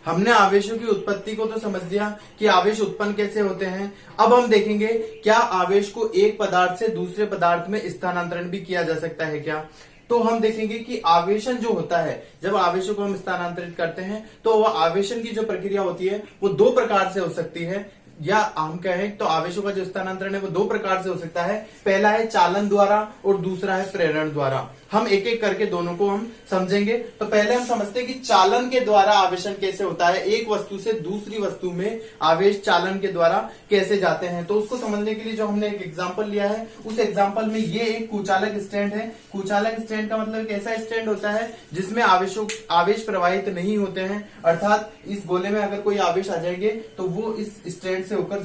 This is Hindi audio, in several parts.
हमने आवेशों की उत्पत्ति को तो समझ लिया कि आवेश उत्पन्न कैसे होते हैं। अब हम देखेंगे क्या आवेश को एक पदार्थ से दूसरे पदार्थ में स्थानांतरण भी किया जा सकता है क्या। तो हम देखेंगे कि आवेशन जो होता है, जब आवेशों को हम स्थानांतरित करते हैं तो वह आवेशन की जो प्रक्रिया होती है वो दो प्रकार से हो सकती है, या हम कहें तो आवेशों का जो स्थानांतरण है वो दो प्रकार से हो सकता है। पहला है चालन द्वारा और दूसरा है प्रेरण द्वारा। हम एक एक करके दोनों को हम समझेंगे। तो पहले हम समझते हैं कि चालन के द्वारा आवेशन कैसे होता है, एक वस्तु से दूसरी वस्तु में आवेश चालन के द्वारा कैसे जाते हैं। तो उसको समझने के लिए जो हमने एक एग्जाम्पल लिया है, उस एग्जाम्पल में ये एक कुचालक स्टैंड है। कुचालक स्टैंड का मतलब एक ऐसा स्टैंड होता है जिसमें आवेश प्रवाहित नहीं होते हैं, अर्थात इस गोले में अगर कोई आवेश आ जाएंगे तो वो इस स्टैंड से होकर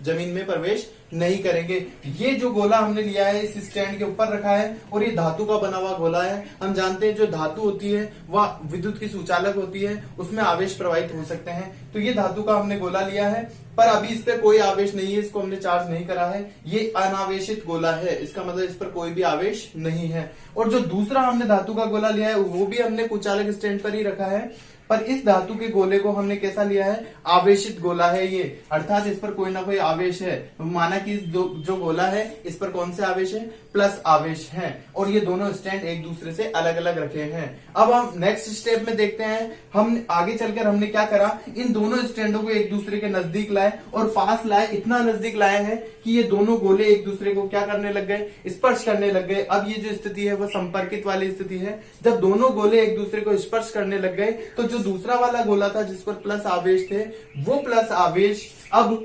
जमीन में प्रवेश नहीं करेंगे। ये जो गोला हमने लिया है इस स्टैंड के ऊपर रखा है और ये धातु का बना हुआ गोला है। हम जानते हैं जो धातु होती है वह विद्युत की सुचालक होती है, उसमें आवेश प्रवाहित हो सकते हैं। तो ये धातु का हमने गोला लिया है, पर अभी इस पे कोई आवेश नहीं है, इसको हमने चार्ज नहीं करा है, ये अनावेशित गोला है, इसका मतलब इस पर कोई भी आवेश नहीं है। और जो दूसरा हमने धातु का गोला लिया है वो भी हमने कुचालक स्टैंड पर ही रखा है, पर इस धातु के गोले को हमने कैसा लिया है, आवेशित गोला है ये, अर्थात इस पर कोई ना कोई आवेश है। माना कि इस जो गोला है इस पर कौन से आवेश है, प्लस आवेश है, और ये दोनों स्टैंड एक दूसरे से अलग अलग रखे हैं। अब हम नेक्स्ट स्टेप में देखते हैं, हम आगे चलकर हमने क्या करा, इन दोनों स्टैंडों को एक दूसरे के नजदीक लाए और पास लाए, इतना नजदीक लाए हैं कि ये दोनों गोले एक दूसरे को क्या करने लग गए, स्पर्श करने लग गए। अब ये जो स्थिति है वो संपर्कित वाली स्थिति है। जब दोनों गोले एक दूसरे को स्पर्श करने लग गए तो जो दूसरा वाला गोला था जिस पर प्लस आवेश थे, वो प्लस आवेश अब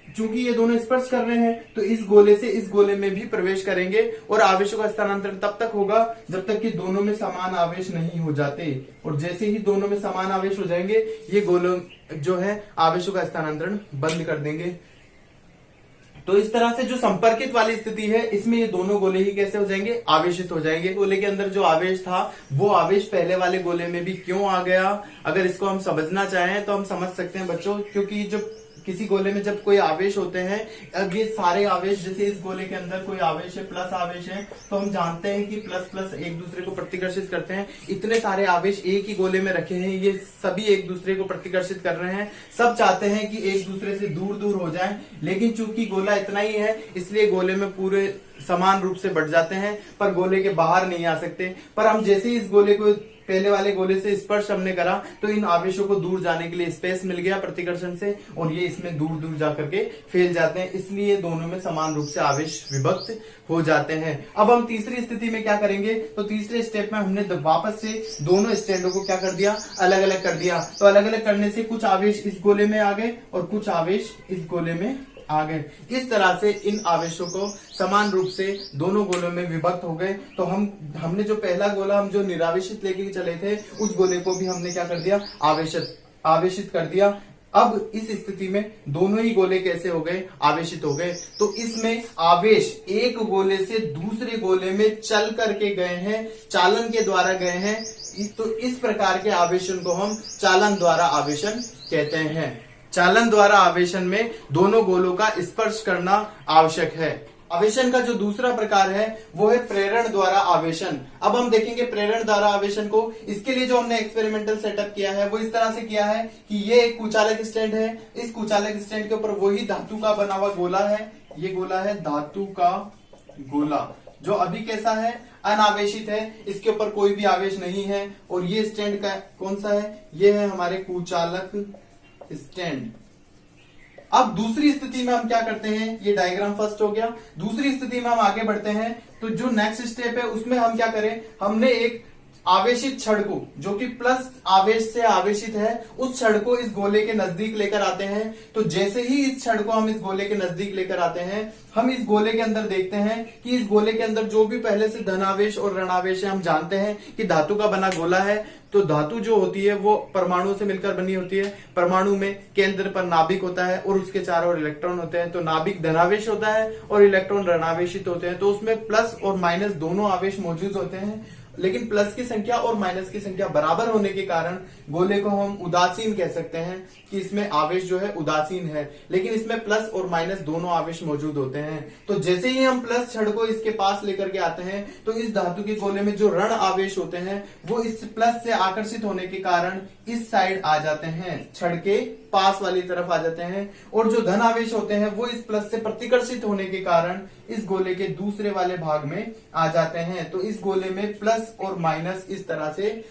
चूंकि ये दोनों स्पर्श कर रहे हैं तो इस गोले से इस गोले में भी प्रवेश करेंगे और आवेशों का स्थानांतरण तब तक होगा जब तक कि दोनों में समान आवेश नहीं हो जाते। और जैसे ही दोनों में समान आवेश हो जाएंगे ये गोलों जो है आवेशों का स्थानांतरण बंद कर देंगे। तो इस तरह से जो संपर्कित वाली स्थिति है इसमें ये दोनों गोले ही कैसे हो जाएंगे, आवेशित हो जाएंगे। गोले के अंदर जो आवेश था वो आवेश पहले वाले गोले में भी क्यों आ गया, अगर इसको हम समझना चाहें तो हम समझ सकते हैं बच्चों, क्योंकि जो किसी गोले में जब कोई आवेश होते हैं, अब ये सारे आवेश, जैसे इस गोले के अंदर कोई आवेश है, प्लस आवेश है, तो हम जानते हैं कि प्लस प्लस एक दूसरे को प्रतिकर्षित करते हैं। इतने सारे आवेश एक ही गोले में रखे हैं, ये सभी एक दूसरे को प्रतिकर्षित कर रहे हैं, सब चाहते हैं कि एक दूसरे से दूर दूर हो जाएं, लेकिन चूंकि गोला इतना ही है इसलिए गोले में पूरे समान रूप से बढ़ जाते हैं पर गोले के बाहर नहीं आ सकते। पर हम जैसे ही इस गोले को पहले वाले गोले से स्पर्श हमने करा तो इन आवेशों को दूर जाने के लिए स्पेस मिल गया प्रतिकर्षण से, और ये इसमें दूर दूर जाकर के फैल जाते हैं, इसलिए दोनों में समान रूप से आवेश विभक्त हो जाते हैं। अब हम तीसरी स्थिति में क्या करेंगे, तो तीसरे स्टेप में हमने वापस से दोनों स्टैंडों को क्या कर दिया, अलग अलग कर दिया। तो अलग अलग करने से कुछ आवेश इस गोले में आ गए और कुछ आवेश इस गोले में आ गए। इस तरह से इन आवेशों को समान रूप से दोनों गोलों में विभक्त हो गए। तो हमने जो पहला गोला हम जो निरावेशित लेके चले थे उस गोले को भी हमने क्या कर दिया, आवेशित कर दिया। अब इस स्थिति में दोनों ही गोले कैसे हो गए, आवेशित हो गए। तो इसमें आवेश एक गोले से दूसरे गोले में चल करके गए हैं, चालन के द्वारा गए हैं। तो इस प्रकार के आवेशन को हम चालन द्वारा आवेशन कहते हैं। चालन द्वारा आवेशन में दोनों गोलों का स्पर्श करना आवश्यक है। आवेशन का जो दूसरा प्रकार है वो है प्रेरण द्वारा आवेशन। अब हम देखेंगे प्रेरण द्वारा आवेशन को। इसके लिए जो हमने एक्सपेरिमेंटल सेटअप किया है वो इस तरह से किया है कि ये एक कुचालक स्टैंड है, इस कुचालक स्टैंड के ऊपर वही धातु का बना हुआ गोला है, ये गोला है धातु का गोला, जो अभी कैसा है, अनावेशित है, इसके ऊपर कोई भी आवेश नहीं है। और ये स्टैंड का कौन सा है, ये है हमारे कुचालक स्टैंड। अब दूसरी स्थिति में हम क्या करते हैं, ये डायग्राम फर्स्ट हो गया। दूसरी स्थिति में हम आगे बढ़ते हैं, तो जो नेक्स्ट स्टेप है उसमें हम क्या करें, हमने एक आवेशित छड़ को, जो कि प्लस आवेश से आवेशित है, उस छड़ को इस गोले के नजदीक लेकर आते हैं। तो जैसे ही इस छड़ को हम इस गोले के नजदीक लेकर आते हैं, हम इस गोले के अंदर देखते हैं कि इस गोले के अंदर जो भी पहले से धनावेश और ऋणावेश है, हम जानते हैं कि धातु का बना गोला है, तो धातु जो होती है वो परमाणु से मिलकर बनी होती है। परमाणु में केंद्र पर नाभिक होता है और उसके चारों ओर इलेक्ट्रॉन होते हैं। तो नाभिक धनावेश होता है और इलेक्ट्रॉन ऋणावेशित होते हैं, तो उसमें प्लस और माइनस दोनों आवेश मौजूद होते हैं। लेकिन प्लस की संख्या और माइनस की संख्या बराबर होने के कारण गोले को हम उदासीन कह सकते हैं कि इसमें आवेश जो है उदासीन है, लेकिन इसमें प्लस और माइनस दोनों आवेश मौजूद होते हैं। तो जैसे ही हम प्लस छड़ को इसके पास लेकर के आते हैं तो इस धातु के गोले में जो ऋण आवेश होते हैं वो इस प्लस से आकर्षित होने के कारण इस साइड आ जाते हैं, छड़ के पास वाली तरफ आ जाते हैं, और जो धन आवेश होते हैं वो इस प्लस से प्रतिकर्षित होने के कारण इस गोले के दूसरे वाले भाग में आ जाते हैं। तो इस गोले में प्लस और माइनस इस तरह से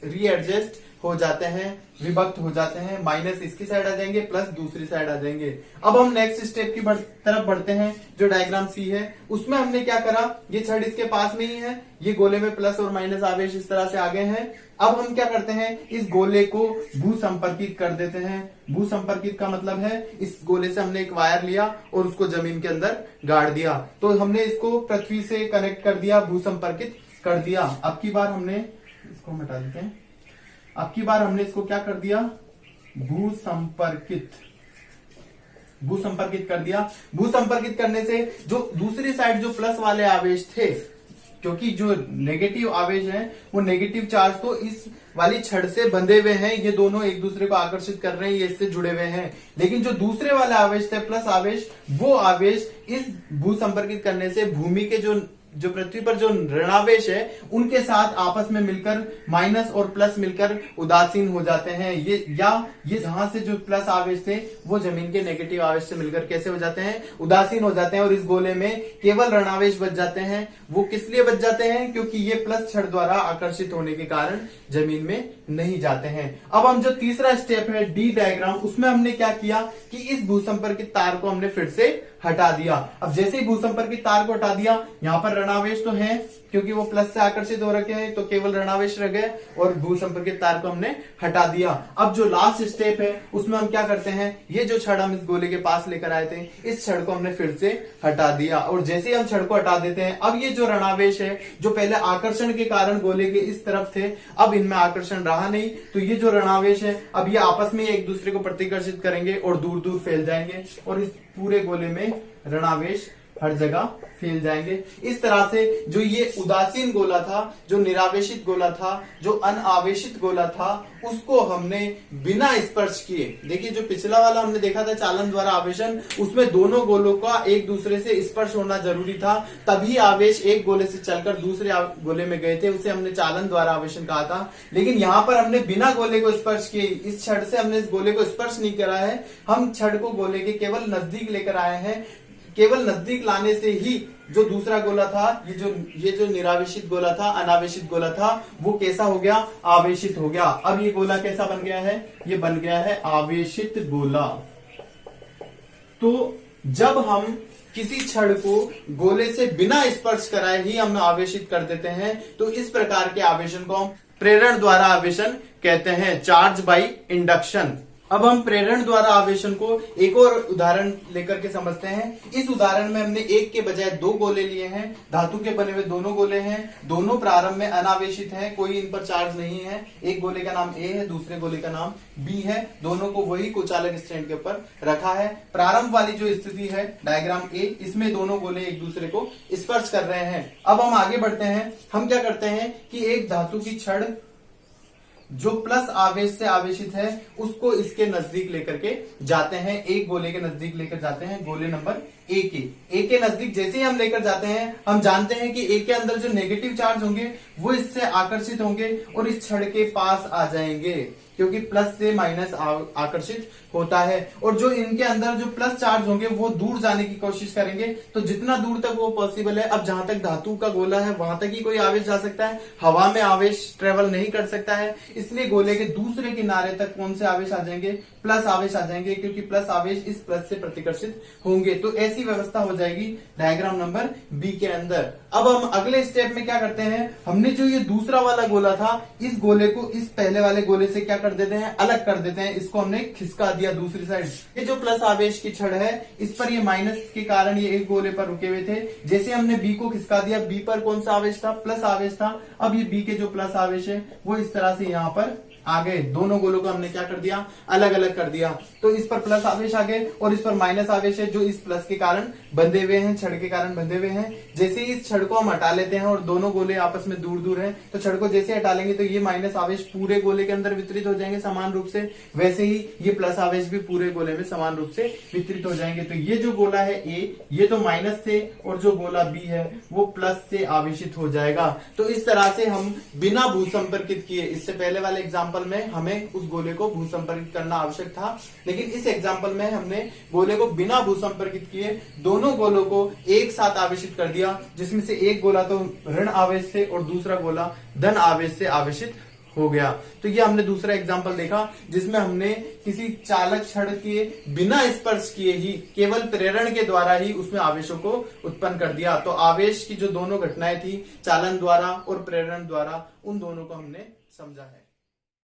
रीएडजस्ट हो जाते हैं, विभक्त हो जाते हैं, माइनस इसकी साइड आ जाएंगे, प्लस दूसरी साइड आ जाएंगे। अब हम नेक्स्ट स्टेप की तरफ बढ़ते हैं, जो डायग्राम सी है उसमें हमने क्या करा, ये छड़ इसके पास में ही है, ये गोले में प्लस और माइनस आवेश इस तरह से आ गए हैं। अब हम क्या करते हैं, इस गोले को भू संपर्कित कर देते हैं। भू संपर्कित का मतलब है इस गोले से हमने एक वायर लिया और उसको जमीन के अंदर गाड़ दिया, तो हमने इसको पृथ्वी से कनेक्ट कर दिया, भू संपर्कित कर दिया। अब की बार हमने इसको हटा देते हैं, अब की बार हमने इसको क्या कर दिया, भू संपर्कित कर दिया। भू संपर्कित करने से जो दूसरी साइड जो प्लस वाले आवेश थे, क्योंकि जो नेगेटिव आवेश है वो नेगेटिव चार्ज तो इस वाली छड़ से बंधे हुए हैं, ये दोनों एक दूसरे को आकर्षित कर रहे हैं, ये इससे जुड़े हुए हैं, लेकिन जो दूसरे वाले आवेश थे प्लस आवेश, वो आवेश इस भू संपर्कित करने से भूमि के जो पृथ्वी पर जो ऋणावेश है उनके साथ आपस में मिलकर माइनस और प्लस मिलकर उदासीन हो जाते हैं। ये जहां से जो प्लस आवेश थे वो जमीन के नेगेटिव आवेश से मिलकर कैसे हो जाते हैं, उदासीन हो जाते हैं, और इस गोले में केवल ऋणावेश बच जाते हैं। वो किस लिए बच जाते हैं, क्योंकि ये प्लस छड़ द्वारा आकर्षित होने के कारण जमीन में नहीं जाते हैं। अब हम जो तीसरा स्टेप है डी डायग्राम, उसमें हमने क्या किया कि इस भू संपर्कित तार को हमने फिर से हटा दिया। अब जैसे ही भू संपर्कित तार को हटा दिया, यहां पर ऋणावेश तो है क्योंकि वो प्लस से आकर्षित हो रखे हैं, तो केवल ऋणावेश रह गए और भू संपर्कित तार को हमने हटा दिया। अब जो लास्ट स्टेप है उसमें हम क्या करते हैं, ये जो छड़ हम इस गोले के पास लेकर आए थे, इस छड़ को हमने फिर से हटा दिया, और जैसे ही हम छड़ को हटा देते हैं, अब ये जो ऋणावेश है जो पहले आकर्षण के कारण गोले के इस तरफ थे, अब इनमें आकर्षण रहा नहीं, तो ये जो ऋणावेश है अब ये आपस में एक दूसरे को प्रतिकर्षित करेंगे और दूर दूर फैल जाएंगे, और इस पूरे गोले में ऋणावेश हर जगह फैल जाएंगे। इस तरह से जो ये उदासीन गोला था, जो निरावेशित गोला था, जो अनावेशित गोला था, उसको हमने बिना स्पर्श किए, देखिए जो पिछला वाला हमने देखा था चालन द्वारा आवेशन, उसमें दोनों गोलों का एक दूसरे से स्पर्श होना जरूरी था, तभी आवेश एक गोले से चलकर दूसरे गोले में गए थे, उसे हमने चालन द्वारा आवेशन कहा था। लेकिन यहाँ पर हमने बिना गोले को स्पर्श किए, इस छड़ से हमने इस गोले को स्पर्श नहीं करा है, हम छड़ को गोले के केवल नजदीक लेकर आए हैं। केवल नजदीक लाने से ही जो दूसरा गोला था, ये जो निरावेशित गोला था, अनावेशित गोला था, वो कैसा हो गया, आवेशित हो गया। अब ये गोला कैसा बन गया है, ये बन गया है आवेशित गोला। तो जब हम किसी छड़ को गोले से बिना स्पर्श कराए ही हम आवेशित कर देते हैं, तो इस प्रकार के आवेशन को हम प्रेरण द्वारा आवेशन कहते हैं, चार्ज बाई इंडक्शन। अब हम प्रेरण द्वारा आवेशन को एक और उदाहरण लेकर के समझते हैं। इस उदाहरण में हमने एक के बजाय दो गोले लिए हैं, धातु के बने हुए दोनों गोले हैं, दोनों प्रारंभ में अनावेशित हैं, कोई इन पर चार्ज नहीं है। एक गोले का नाम ए है, दूसरे गोले का नाम बी है, दोनों को वही कुचालक स्टैंड के ऊपर रखा है। प्रारंभ वाली जो स्थिति है डायग्राम ए, इसमें दोनों गोले एक दूसरे को स्पर्श कर रहे हैं। अब हम आगे बढ़ते हैं, हम क्या करते हैं कि एक धातु की छड़ जो प्लस आवेश से आवेशित है उसको इसके नजदीक लेकर के जाते हैं, एक गोले के नजदीक लेकर जाते हैं, गोले नंबर ए के नजदीक जैसे ही हम लेकर जाते हैं, हम जानते हैं कि ए के अंदर जो नेगेटिव चार्ज होंगे वो इससे आकर्षित होंगे और इस छड़ के पास आ जाएंगे, क्योंकि प्लस से माइनस आकर्षित होता है, और जो इनके अंदर जो प्लस चार्ज होंगे वो दूर जाने की कोशिश करेंगे, तो जितना दूर तक वो पॉसिबल है। अब जहां तक धातु का गोला है वहां तक ही कोई आवेश जा सकता है, हवा में आवेश ट्रेवल नहीं कर सकता है, इसलिए गोले के दूसरे किनारे तक कौन से आवेश आ जाएंगे, प्लस आवेश आ जाएंगे, क्योंकि प्लस आवेश इस प्लस से प्रतिकर्षित होंगे। तो ऐसी व्यवस्था हो जाएगी डायग्राम नंबर बी के अंदर। अब हम अगले स्टेप में क्या करते हैं, हमने जो ये दूसरा वाला गोला था, इस गोले को इस पहले वाले गोले से क्या कर देते हैं, अलग कर देते हैं, इसको हमने खिसका दिया दूसरी साइड। ये जो प्लस आवेश की छड़ है, इस पर ये माइनस के कारण ये एक गोले पर रुके हुए थे, जैसे हमने बी को खिसका दिया, बी पर कौन सा आवेश था, प्लस आवेश था। अब ये बी के जो प्लस आवेश है वो इस तरह से यहाँ पर आ गए, दोनों गोलों को हमने क्या कर दिया, अलग अलग कर दिया। तो इस पर प्लस आवेश आ गए और इस पर माइनस आवेश है, जो इस प्लस के कारण बंधे हुए हैं, छड़ के कारण बंधे हुए हैं। जैसे ही इस छड़ को हम हटा लेते हैं और दोनों गोले आपस में दूर दूर हैं, तो छड़ को जैसे हटा लेंगे तो ये माइनस आवेश पूरे गोले के अंदर वितरित हो जाएंगे समान रूप से, वैसे ही ये प्लस आवेश भी पूरे गोले में समान रूप से वितरित हो जाएंगे। तो ये जो गोला है ए, ये तो माइनस से, और जो गोला बी है वो प्लस से आवेशित हो जाएगा। तो इस तरह से हम बिना भूसंपर्कित किए, इससे पहले वाले एग्जाम्पल में हमें उस गोले को भूसंपर्कित करना आवश्यक था, लेकिन इस एग्जाम्पल में हमने गोले को बिना भूसंपर्कित किए दोनों गोलों को एक साथ आवेशित कर दिया, जिसमें से एक गोला तो ऋण आवेश से और दूसरा गोला धन आवेश से आवेशित हो गया। तो ये हमने दूसरा एग्जाम्पल देखा, जिसमें हमने किसी चालक छड़ के बिना स्पर्श किए ही केवल प्रेरण के द्वारा ही उसमें आवेशों को उत्पन्न कर दिया। तो आवेश की जो दोनों घटनाएं थी, चालन द्वारा और प्रेरण द्वारा, उन दोनों को हमने समझा है।